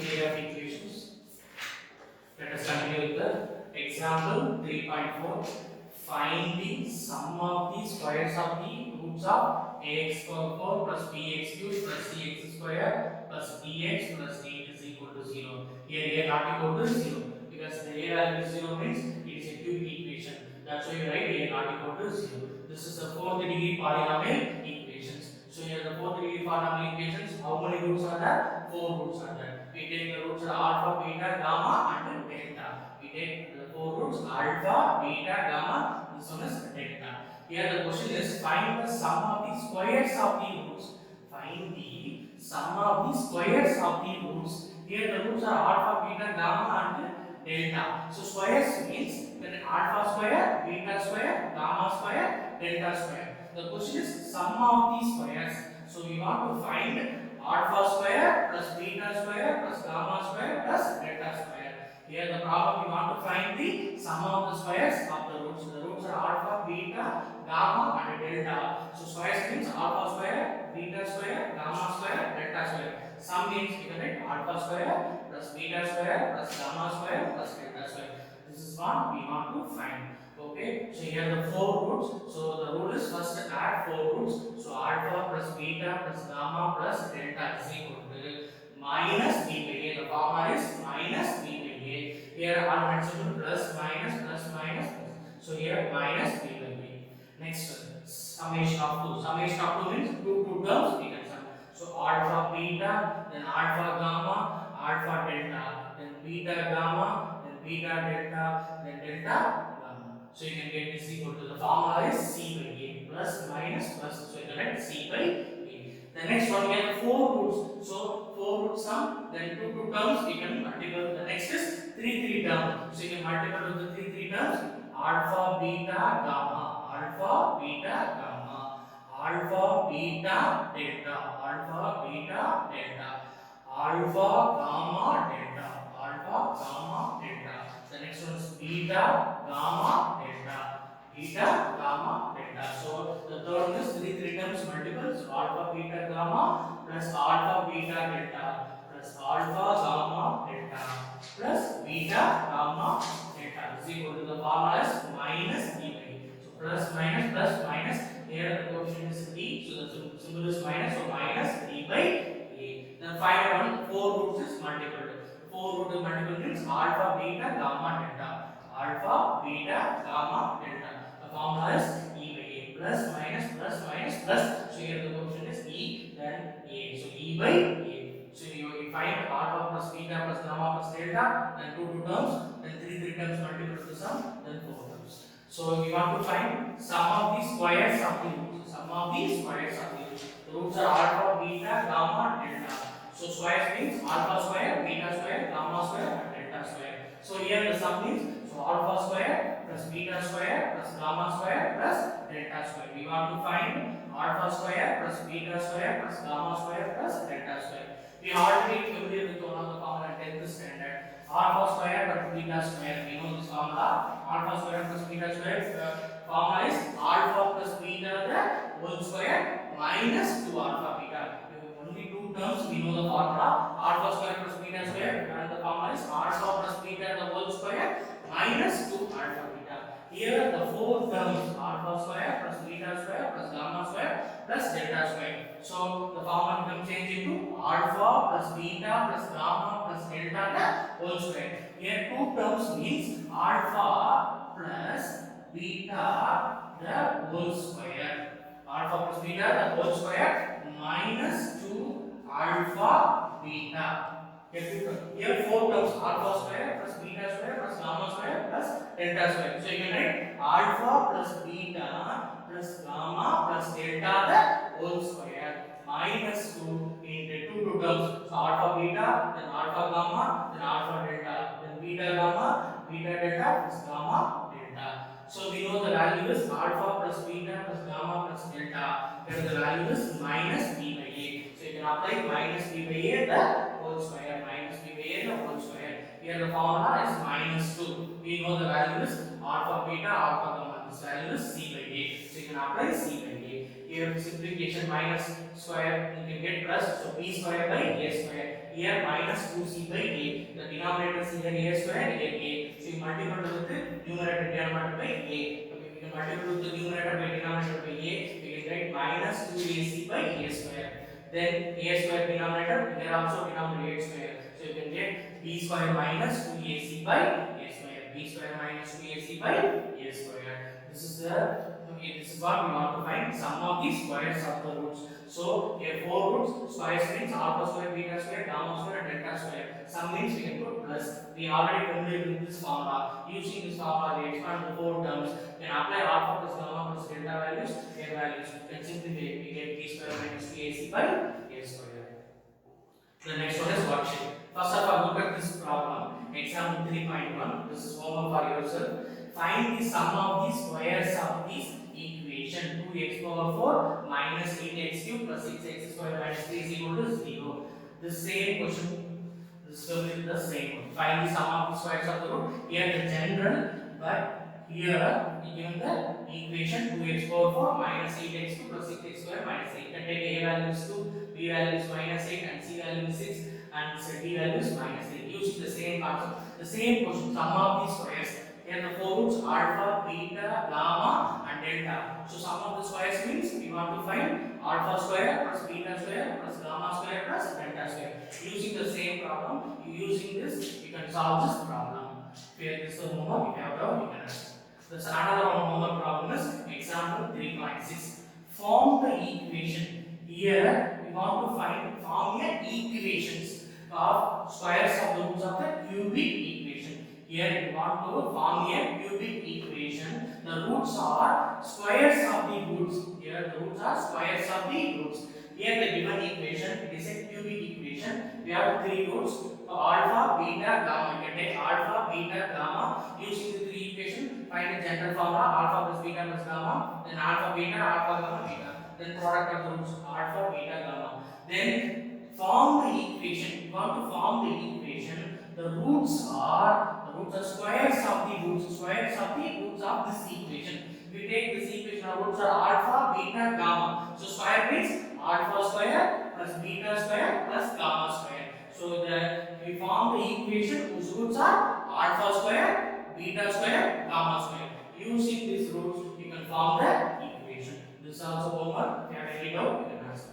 theory of equations. Let us continue with the example 3.4. Find the sum of the squares of the roots of ax power 4 plus bx cubed plus cx square plus dx plus 8 is equal to 0. Here a not equal to 0 because the a value is 0 means it is a cubic equation. That's why you write a not equal to 0. This is the fourth degree polynomial equations. So here the fourth degree polynomial equations, how many roots are there? Four roots are there. We take the roots of alpha, beta, gamma and delta. We take the four roots alpha, beta, gamma. This one is delta. Here the question is find the sum of the squares of the roots. Find the sum of the squares of the roots. Here the roots are alpha, beta, gamma and delta. So squares means then alpha square, beta square, gamma square, delta square. The question is sum of the squares. So we want to find alpha square plus beta square plus gamma square plus delta square. Here the problem we want to find the sum of the squares of the roots. The roots are alpha, beta, gamma and delta. So squares means alpha square, beta square, gamma square, delta square. Sum means we can write alpha square plus beta square plus gamma square plus delta square. This is what we want to find. Okay, so here the four roots. So the rule is first add four roots. So alpha plus beta plus gamma plus delta is equal to minus b by a. The formula is minus b by a. Here all mentioned plus minus plus minus plus. So here minus b by a. Next summation of two. Summation of two means two terms we can sum. So alpha beta, then alpha gamma, alpha delta, then beta gamma, then beta delta, then delta. So you can get this equal to the formula is c by a plus minus plus. So you can write c by a. The next one we have four roots. So four roots sum, then two terms we can multiply. The next is three terms. So you can multiply with the three terms. Alpha beta gamma, alpha beta gamma, alpha beta delta, alpha beta delta, alpha gamma delta, alpha gamma delta. The next one is beta gamma delta, beta gamma delta. So the third one is three terms multiple. So alpha beta gamma plus alpha beta delta plus alpha gamma delta plus beta gamma delta is equal to the formula is minus d by a. So plus minus. Here the coefficient is d. So the symbol is minus. So minus d by a. Then final one, four roots is multiple. Four root multiple means alpha beta gamma delta. Alpha beta gamma delta. The formula is e by a plus minus plus minus plus. So here the coefficient is e then a. So e by a. So you find alpha plus beta plus gamma plus delta, then two terms, then three terms multiple to sum, then four terms. So we want to find sum of the squares of the roots. Sum of the squares of the roots. The roots are alpha, beta, gamma, delta. So squares means alpha square, beta square, gamma square, and delta square. So here the sum means so alpha square plus beta square plus gamma square plus delta square. We want to find alpha square plus beta square plus gamma square plus delta square. We already familiar with one of the formula in 10th standard. Alpha square plus beta square. We know this formula. Alpha square plus beta square. Formula is alpha plus beta the whole square minus 2 alpha beta. Only two terms we know the formula. Alpha square plus beta square, and the formula is alpha plus beta the whole square minus 2 alpha beta. Here the four terms alpha square plus beta square plus gamma square plus delta square. So the formula becomes changed into alpha plus beta plus gamma plus delta the whole square. Here two terms means alpha plus beta the whole square. Alpha plus beta the whole square minus 2 alpha beta. Here four terms alpha square plus beta square plus gamma square plus delta square. So you can write alpha plus beta plus gamma plus delta the whole square minus 2 into two terms. So alpha beta, then alpha gamma, then alpha delta, then beta gamma, beta delta plus gamma delta. So we know the value is alpha plus beta plus gamma plus delta. Here the value is minus b by a. So you can apply minus b by a the whole square. Minus b by a the whole square. Here the formula is minus 2. We know the value is alpha beta alpha gamma. This value is c by a. So you can apply c by a. Here simplification minus square you can get plus. So b square by a square. Here minus 2c by a. The denominator is here a square, here a. So you multiply with the numerator denominator by a. Okay, we can multiply with the numerator by denominator by a. We can write minus 2ac by a square. Then a square denominator, here also denominator a square. So you can get b square minus 2ac by a square. B square minus 2ac by a square. This is the this is what we want to find sum of the squares of the roots. So here four roots, squares means alpha square, beta square, gamma square, and delta square. Sum means we can put plus. We already familiar with this formula. Using this formula, we expand the four terms. We can apply alpha plus gamma plus delta values, their values. We can simplify. We get b square minus 2ac by a square. The next one is worksheet. First of all, look at this problem. Example 3.1. This is homework for yourself. Find the sum of the squares of this equation. 2x power 4 minus 8x cube plus 6x square minus 3 is equal to 0. The same question. This will be the same one. Find the sum of the squares of the root. Here the general, but here given the equation 2x power 4 minus 8x cube plus 6x square minus 8. You can take a value is 2, b value is minus 8, and c value is 6, and d value is minus 8. Using the same concept, the same question, sum of the squares. Here the four roots alpha, beta, gamma, and delta. So sum of the squares means we want to find alpha square plus beta square plus gamma square plus delta square. Using the same problem, using this, you can solve this problem. Here this is the homework, you have to you can answer. That's another one homework problem is example 3.6. Form the equation. Here we want to form the equations of squares of the roots of the cubic equation. Here we want to form a cubic equation. The roots are squares of the roots. Here the roots are squares of the roots. Here the given equation, it is a cubic equation. We have three roots, alpha, beta, gamma. You can take alpha, beta, gamma. Using the three equation, find the general formula alpha plus beta plus gamma. Then alpha, beta, gamma, beta. Then product of the roots alpha, beta, gamma. Then form the equation. You want to form the equation. The roots are squares of the roots. Squares of the roots of this equation. We take this equation. Our roots are alpha, beta, gamma. So square means alpha square plus beta square plus gamma square. So we form the equation whose roots are alpha square, beta square, gamma square. Using these roots, you can form the equation. This is also homework. If you have any doubt, you can answer.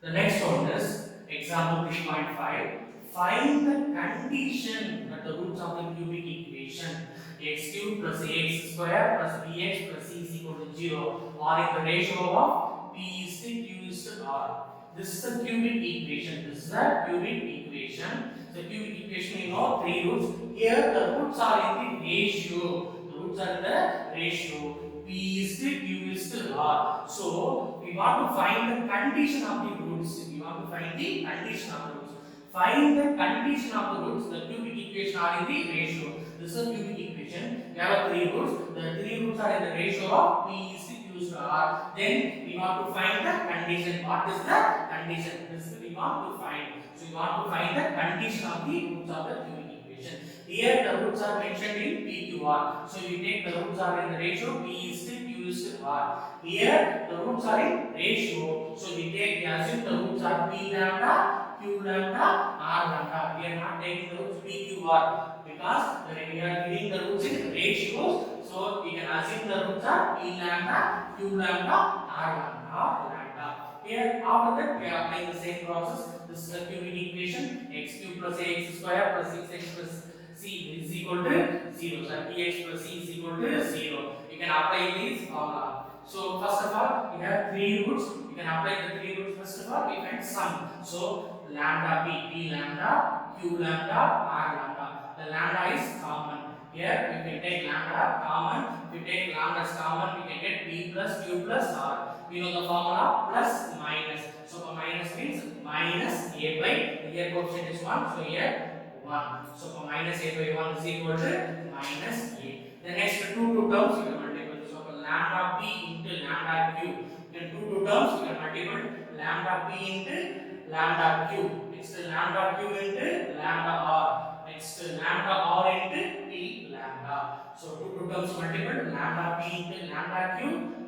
The next one is example 3.5. Find the condition at the roots of the cubic equation. X cubed plus ax square plus bx plus c is equal to 0 or in the ratio of p is to q is to r. This is the cubic equation. This is the cubic equation. The cubic equation, you know, three roots. Here the roots are in the ratio. The roots are in the ratio. P is to q is to r. So we want to find the condition of the roots. We want to find the condition of the roots. Find the condition of the roots. The cubic equation are in the ratio. This is a cubic equation. We have three roots. The three roots are in the ratio of p is to q is to r. Then we want to find the condition. What is the condition? This is we want to find. So we want to find the condition of the roots of the cubic equation. Here the roots are mentioned in p, q, r. So we take the roots are in the ratio p is to q is to r. Here the roots are in ratio. So we assume the roots are p lambda, q lambda, r lambda. We are not taking the roots p, q, r because we are giving the roots in ratios. So we can assume the roots are p lambda, q lambda, r lambda, lambda. Here after that we are applying the same process. This is the cubic equation. X cube plus ax square plus 6x plus c is equal to 0. So px plus c is equal to 0. You can apply these formula. So first of all, we have three roots. You can apply the three roots. First of all, we find sum. So lambda p lambda, q lambda, r lambda. The lambda is common. Here we can take lambda common. If we take lambda as common, we can get p plus q plus r. We know the formula plus minus. So minus means minus a by, here coefficient is 1. So here 1. So minus a by 1 is equal to minus a. The next two terms you can multiply. So lambda p into lambda q. Then two terms you can multiply lambda p into lambda q. Next lambda q into lambda r. Next lambda r into p lambda. So two terms multiplied lambda p into lambda q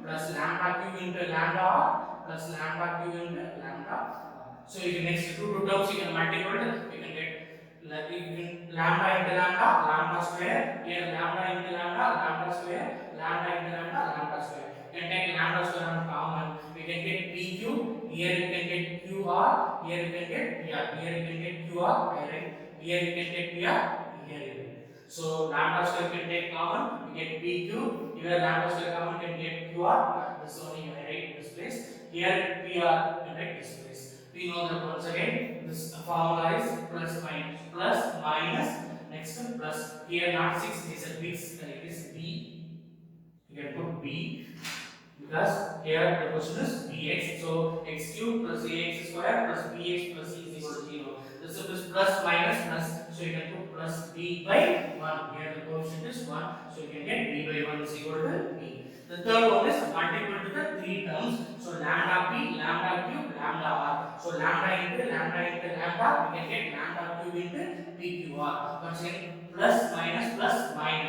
plus lambda q into lambda r plus lambda q into lambda r. So you can next two terms you can multiply it. You can get like you can lambda into lambda, lambda square. Here lambda into lambda, lambda square, lambda into lambda, lambda square. You can take lambda square on common. We can get PQ. Here you can get QR. Here you can get PR. Here you can get QR. Here you can get PR. Here you can. So lambda square can take common. We get PQ. Here lambda square common can get QR. This only you write in this place. Here PR can write this place. We know that once again this formula is plus minus next one plus here not 6 is a big it is b, you can put b because here the question is bx, so x cube plus ax square plus bx plus c is equal to 0. This is plus minus plus, so you can put plus b by 1. Here the coefficient is 1, so you can get b by 1 is equal to b. The third one is multiple to the three terms. So lambda p, lambda cube, lambda r. So lambda into lambda, we can get lambda cube into pqr. Once again, plus minus.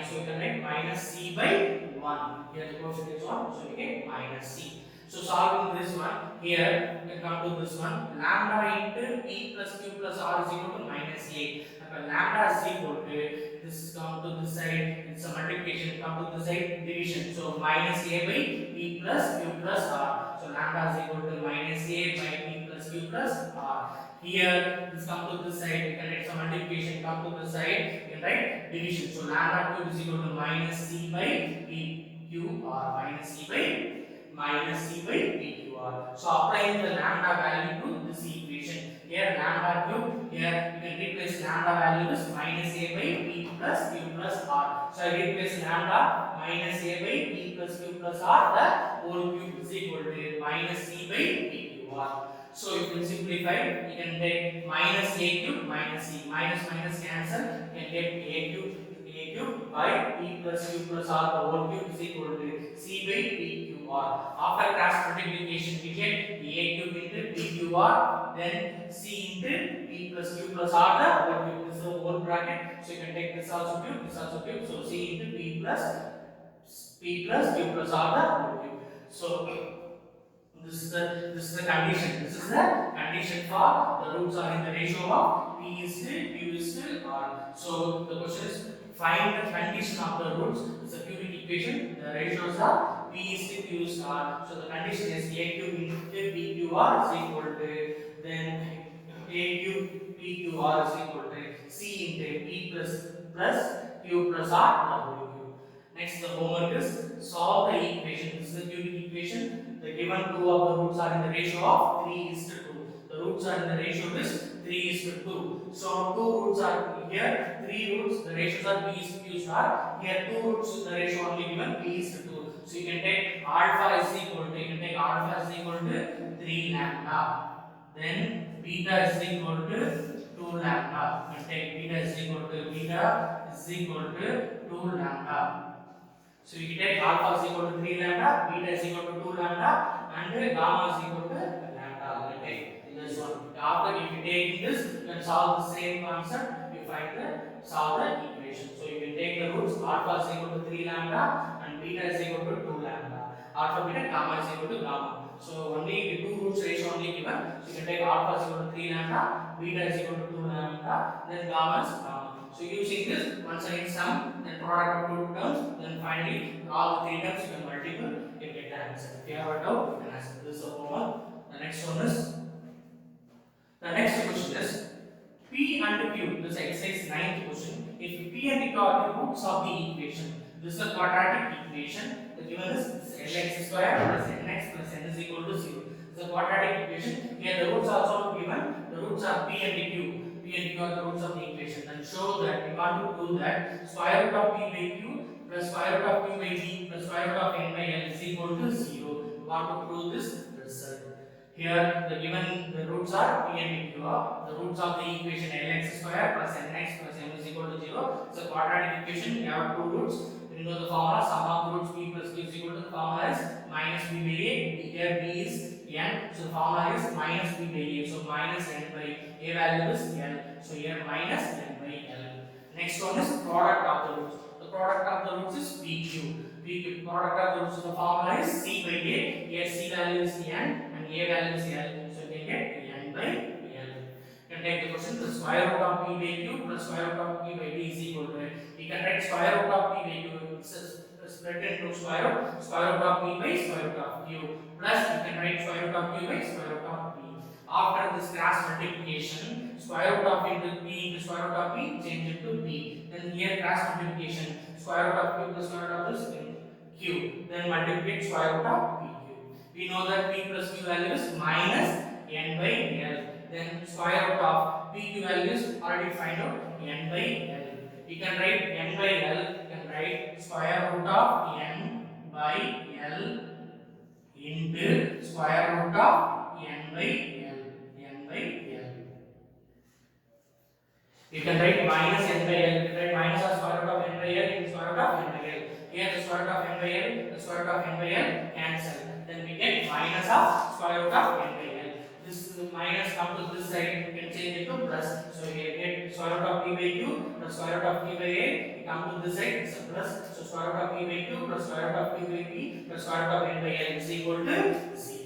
So you can write minus c by 1. Here the coefficient is 1, so you get minus c. So solving this one, here we come to this one. Lambda into p plus q plus r is equal to minus a. Lambda is equal to this come to this side, it's a multiplication, come to this side division. So minus a by p plus q plus r. So lambda is equal to minus a by p plus q plus r. Here this come to this side, we can write some multiplication, come to this side, you can write division. So lambda cube is equal to minus c by p q r, minus c by p q r. So applying the lambda value to this equation. Here lambda cube, here you can replace lambda value as minus a by p plus q plus r. So I replace lambda minus a by p plus q plus r, the whole cube is equal to minus c by p q r. So you can simplify, you can take minus a cube minus c, minus cancel, you can get a cube by p plus q plus r, the whole cube is equal to c by p q r. After cross multiplication, we get a cube into p q r, then c into p plus q plus r, the whole cube. This is the whole bracket. So you can take this also cube, this also cube. So c into p plus q plus r, the whole cube. So this is the condition. This is the condition for the roots are in the ratio of p is to q is to r. So the question is find the condition of the roots. It's a cubic equation. The ratios are p is to q is to r. So the condition is a cube into p q r is equal to then a cube p q r is equal to c into p plus q plus r the whole cube. Next the homework is solve the equation. This is the cubic equation. The given two of the roots are in the ratio of 3 is to 2. The roots are in the ratio is 3 is to 2. So two roots are here, three roots, the ratios are p is to q star. Here two roots, the ratio only given p is to 2. So you can take alpha is equal to 3 lambda. Then beta is equal to 2 lambda. You can take beta is equal to 2 lambda. So you can take alpha is equal to 3 lambda, beta is equal to 2 lambda, and gamma is equal to lambda. You take this one. After if you take this, you can solve the same concept. You solve the equation. So you can take the roots. Alpha is equal to 3 lambda, and beta is equal to 2 lambda. Alpha beta gamma is equal to gamma. So only the two roots ratio only given. So you can take alpha is equal to 3 lambda, beta is equal to 2 lambda, then gamma is gamma. So using this, once again sum, then product of two terms, then finally all the three terms you can multiply, you get the answer. If you have a doubt, you can ask. This is the homework. The next question is P and Q. This is exercise 9th question. If P and Q are the roots of the equation, this is a quadratic equation. The given is Lx square plus nx plus n is equal to 0. This is a quadratic equation. Here the roots are also given. The roots are P and Q. P and Q are the roots of the equation. Then show that we want to prove that square root of P by Q plus square root of Q by V plus square root of N by L is equal to 0. We want to prove this result. Here the given the roots are P and Q are the roots of the equation Lx square plus nx plus m is equal to 0. It's a quadratic equation. We have two roots. You know the formula, sum of the roots p plus q is equal to the formula is minus b by a. Here b is n, so the formula is minus b by a. So minus n by a value is l. So here minus n by l. Next one is product of the roots. The product of the roots is pq. Product of the roots, so the formula is c by a. Here c value is n and a value is l. So you can get n by by L. You can take the question, the square root of P by Q plus square root of P by D is equal to, you can write square root of P by Q, split into square root of P by square root of Q, plus you can write square root of Q by square root of P. After this cross multiplication, square root of into P into square root of P change it to P. Then here cross multiplication, square root of Q plus square root of this in Q. Then multiply square root of PQ. We know that P plus Q value is minus N by L. Then square root of PQ value is already find out N by L. You can write N by L, you can write square root of N by L into square root of N by L. N by L. You can write minus N by L. You can write minus or square root of N by L into square root of N by L. Here the square root of N by L, the square root of N by L cancel. Then we get minus of square root of N by L. This minus come to this side, you can change it to plus. So you get square root of P by Q plus square root of P by A. You come to this side, it's a plus. So square root of P by Q plus square root of P by P plus square root of N by L is equal to 0.